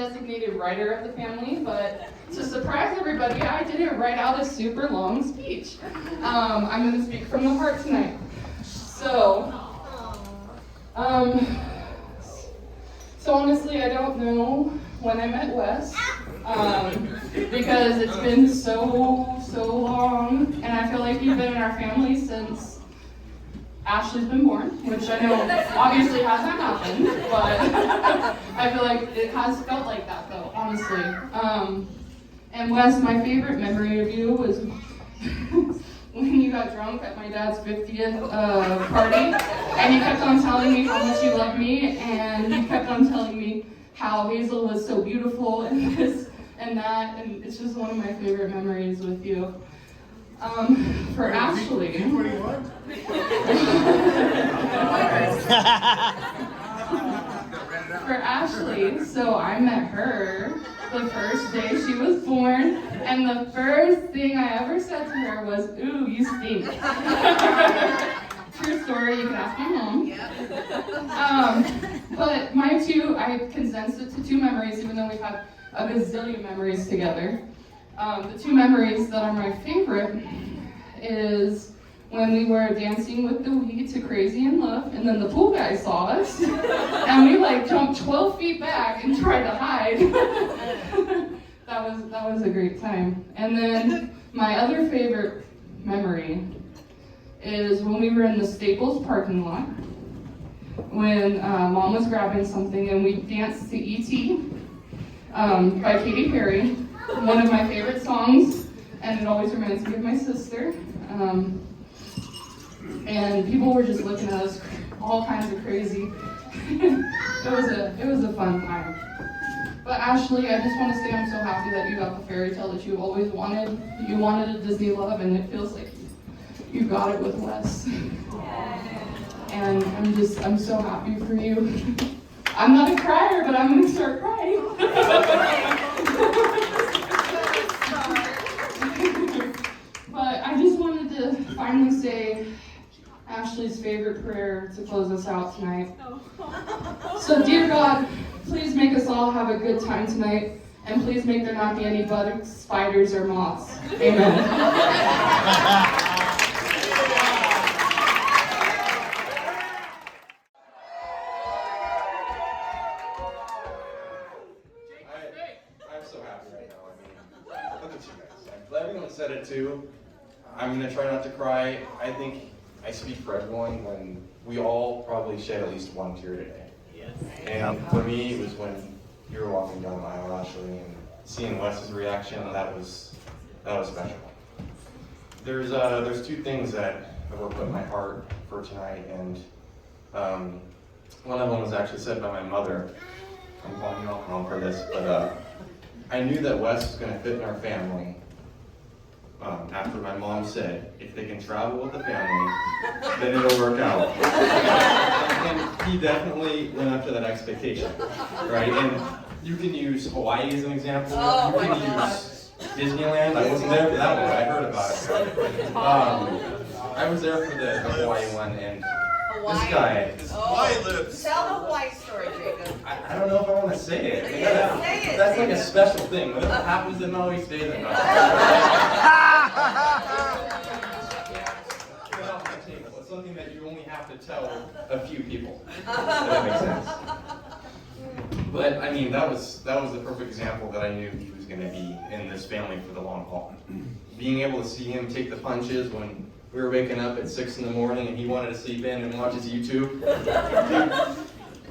designated writer of the family, but to surprise everybody, I didn't write out a super long speech. I'm going to speak from the heart tonight. So honestly, I don't know when I met Wes, because it's been so long, and I feel like you've been in our family since Ashley's been born, which I know obviously hasn't happened, but I feel like it has felt like that though, honestly. And Wes, my favorite memory of you was when you got drunk at my dad's 50th party, and you kept on telling me how much you loved me, and you kept on telling me how Hazel was so beautiful and this and that, and it's just one of my favorite memories with you. For Ashley. For Ashley, so I met her the first day she was born, and the first thing I ever said to her was, "Ooh, you stink." True story, you can ask my mom. But I condensed it to two memories, even though we've had a gazillion memories together. The two memories that are my favorite is when we were dancing with the Wii to Crazy in Love, and then the pool guy saw us, and we jumped 12 feet back and tried to hide. That was a great time. And then my other favorite memory is when we were in the Staples parking lot, when Mom was grabbing something, and we danced to E.T. By Katy Perry, one of my favorite songs, and it always reminds me of my sister. And people were just looking at us all kinds of crazy. It was a fun time. But Ashley, I just want to say I'm so happy that you got the fairy tale that you always wanted. You wanted a Disney love, and it feels like you got it with Wes. And I'm so happy for you. I'm not a crier, but I'm gonna start crying. But I just wanted to finally say Ashley's favorite prayer to close us out tonight. So, dear God, please make us all have a good time tonight, and please make there not be any bugs, spiders, or moths. Amen. I'm so happy right now. Look at you guys. Everyone said it too. I'm gonna try not to cry. I think I speak for everyone when we all probably shed at least one tear today. Yes. And for me, it was when you were walking down the aisle, Ashley, and seeing Wes's reaction. That was special. There's two things that were put in my heart for tonight, and one of them was actually said by my mother. I'm calling you out wrong for this, but I knew that Wes was going to fit in our family after my mom said, if they can travel with the family, then it'll work out. And he definitely went up to that expectation, right? And you can use Hawaii as an example. You can use Disneyland. I wasn't there for that one. I heard about it. I was there for the Hawaii one, and this guy. Hawaii lips. Tell the Hawaii story, Jacob. I don't know if I want to say it. Say it. That's like a special thing. Whatever happens in Maui stays in Maui. It's something that you only have to tell a few people. If that makes sense. But I mean, that was the perfect example that I knew he was going to be in this family for the long haul. Being able to see him take the punches when we were waking up at 6 in the morning and he wanted to sleep in and watch his YouTube.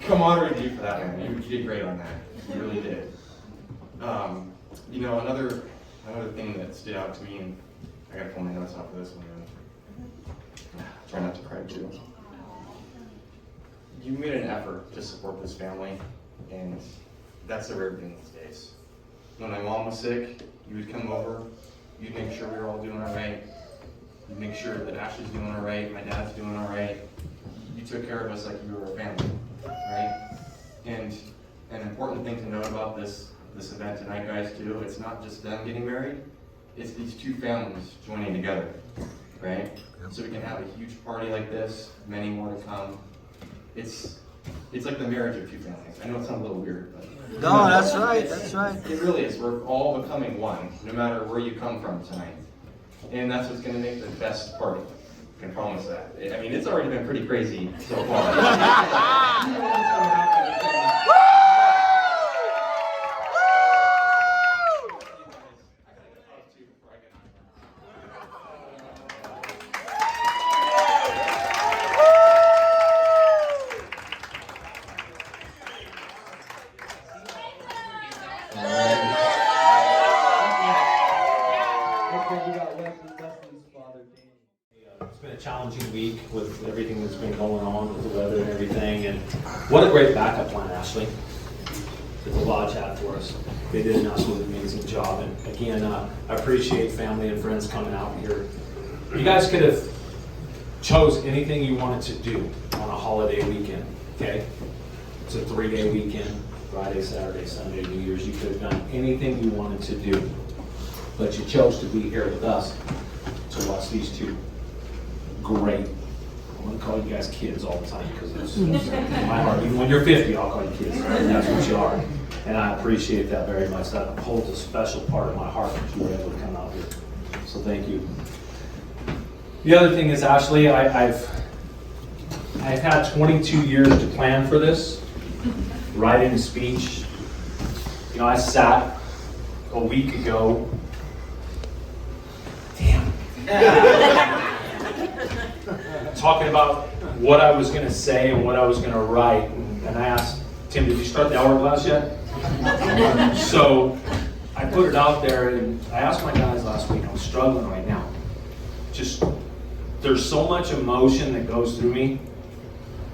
Come on, review for that one. You did great on that. You really did. Another thing that stood out to me, and I gotta pull my notes out for this one. Try not to cry too. You made an effort to support this family, and that's the rare thing these days. When my mom was sick, you would come over, you'd make sure we were all doing all right. You'd make sure that Ashley's doing all right, my dad's doing all right. You took care of us like we were a family, right? And an important thing to note about this event tonight, guys, too, it's not just them getting married, it's these two families joining together, right? So we can have a huge party like this, many more to come. It's It's like the marriage of two families. I know it sounds a little weird, but No, that's right, that's right. it really is. We're all becoming one, no matter where you come from tonight. And that's what's going to make the best party. I can promise that. I mean, it's already been pretty crazy so far. You know what's gonna happen. It's been a challenging week with everything that's been going on with the weather and everything, and what a great backup plan, Ashley, that the Lodge had for us. They did an absolutely amazing job, and again, I appreciate family and friends coming out here. You guys could have chose anything you wanted to do on a holiday weekend, okay? It's a 3-day weekend, Friday, Saturday, Sunday, New Year's. You could have done anything you wanted to do, but you chose to be here with us to watch these two great. I'm gonna call you guys kids all the time because it's in my heart. Even when you're 50, I'll call you kids. Right? That's what you are, and I appreciate that very much. That holds a special part of my heart that you were able to come out here. So thank you. The other thing is, Ashley, I've had 22 years to plan for this. Writing a speech. You know, I sat a week ago. Damn. Talking about what I was going to say and what I was going to write, and I asked Tim, "Did you start the hourglass yet?" So I put it out there, and I asked my guys last week. I'm struggling right now. Just there's so much emotion that goes through me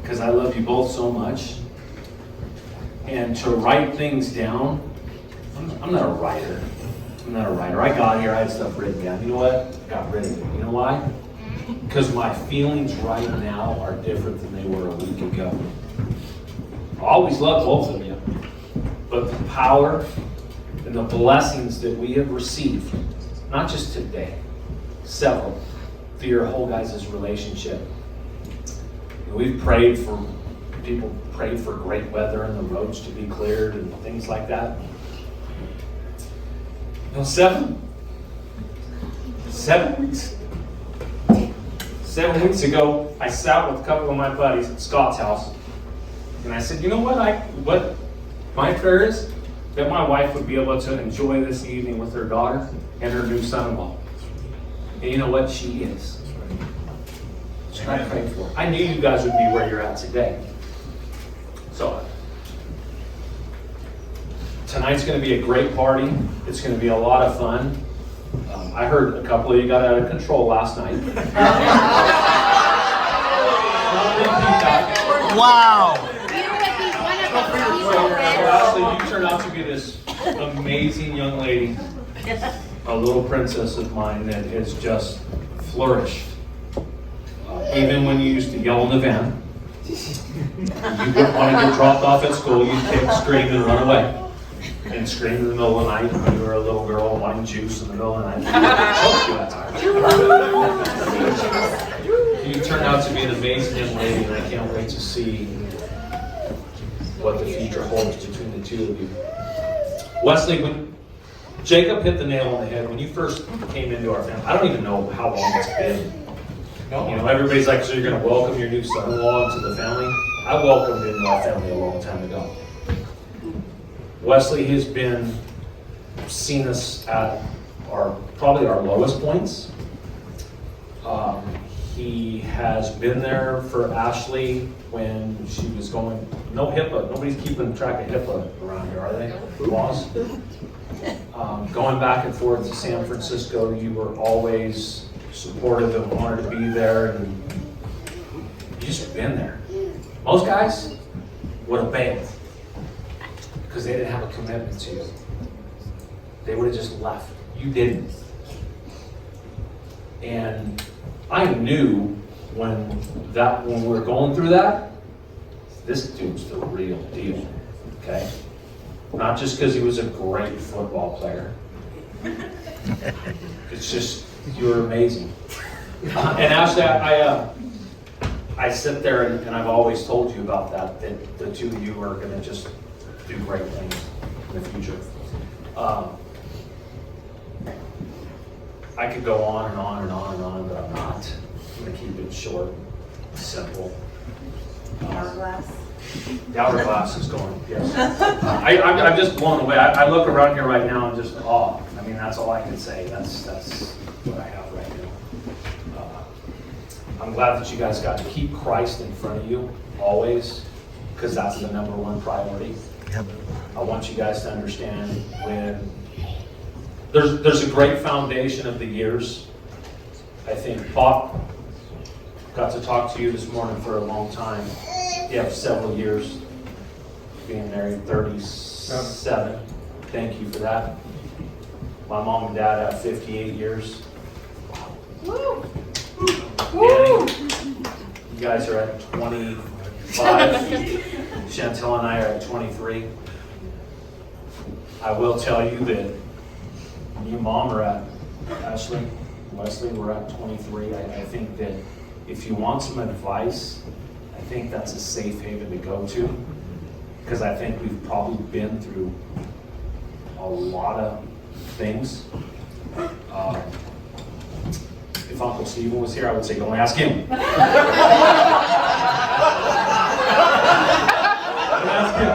because I love you both so much, and to write things down. I'm not a writer. I'm not a writer. I got here, I had stuff written down. You know what? I got rid of it. You know why? Because my feelings right now are different than they were a week ago. I always loved both of you. But the power and the blessings that we have received, not just today, several, through your whole guys' relationship. We've prayed for, people prayed for great weather and the roads to be cleared and things like that. You know, 7 weeks ago, I sat with a couple of my buddies at Scott's house, and I said, you know what my prayer is? That my wife would be able to enjoy this evening with her daughter and her new son-in-law. And you know what? She is. That's what I prayed for. I knew you guys would be where you're at today. So, tonight's going to be a great party. It's going to be a lot of fun. I heard a couple of you got out of control last night. Wow. Ashley, you turned out to be this amazing young lady, a little princess of mine that has just flourished. Even when you used to yell in the van, you wouldn't want to get dropped off at school, you'd kick, scream, and run away. And scream in the middle of the night when you were a little girl wanting juice in the middle of the night. You turned out to be an amazing young lady, and I can't wait to see what the future holds between the two of you. Wesley, when Jacob hit the nail on the head, when you first came into our family, I don't even know how long it's been. You know, everybody's like, so you're going to welcome your new son-in-law into the family? I welcomed into our family a long time ago. Wesley has seen us at probably our lowest points. He has been there for Ashley when she was going, no HIPAA, nobody's keeping track of HIPAA around here, are they? Laws? Going back and forth to San Francisco, you were always supportive and wanted to be there, and you just been there. Most guys would have bailed because they didn't have a commitment to you. They would have just left. You didn't. And I knew when we were going through that, this dude's the real deal, okay? Not just because he was a great football player. It's just, you were amazing. And Ashley, I sit there and I've always told you about that the two of you are gonna just do great things in the future. I could go on and on and on and on, but I'm not. I'm gonna keep it short, simple. Hourglass. The hourglass is going, yes. I'm just blown away. I look around here right now and just awe. I mean, that's all I can say. That's what I have right now. I'm glad that you guys got to keep Christ in front of you always, because that's the number one priority. I want you guys to understand when there's a great foundation of the years. I think Bob got to talk to you this morning for a long time. You have several years being married, 37. Thank you for that. My mom and dad have 58 years. Woo! Danny, you guys are at 25. Chantel and I are at 23. I will tell you that you mom are at, Ashley, Wesley, we're at 23. I think that if you want some advice, I think that's a safe haven to go to, because I think we've probably been through a lot of things. If Uncle Stephen was here, I would say, go and ask him. Go and ask him.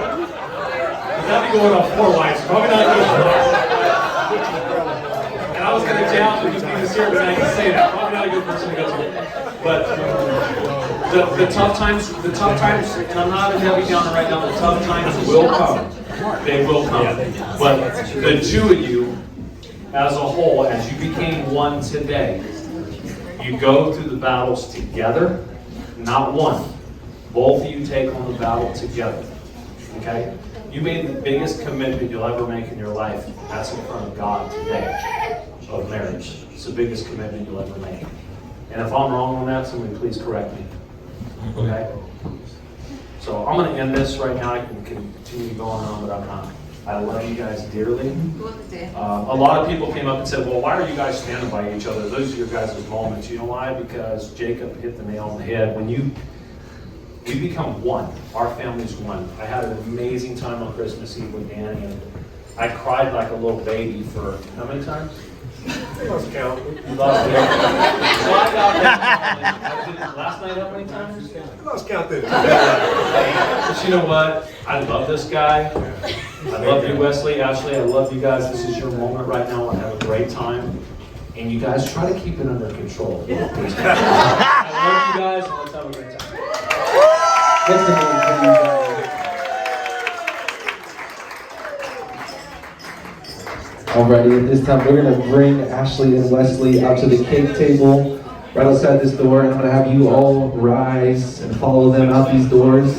He's not going on 4 wives, probably not good. And I was going to challenge him if he was here, but I can say that. Probably not a good person to go to. But the tough times, and I'm not a Debbie Downer right now, the tough times will come. They will come. But the two of you, as a whole, as you became one today, you go through the battles together, not one. Both of you take on the battle together. Okay? You made the biggest commitment you'll ever make in your life. That's in front of God today, of marriage. It's the biggest commitment you'll ever make. And if I'm wrong on that, somebody please correct me. Okay? So I'm going to end this right now. I can continue going on, but I'm not. I love you guys dearly. A lot of people came up and said, well, why are you guys standing by each other? Those are your guys' moments. You know why? Because Jacob hit the nail on the head. When we become one, our family's one. I had an amazing time on Christmas Eve with Danny, and I cried like a little baby for how many times? Lost count. Lost count. Last night, how many times? Lost count then. But you know what? I love this guy. I love you, Wesley, Ashley. I love you guys. This is your moment right now. I have a great time. And you guys try to keep it under control. I love you guys, and let's have a great time. What's the name for you guys? Alrighty, at this time we're going to bring Ashley and Wesley out to the cake table right outside this door, and I'm going to have you all rise and follow them out these doors.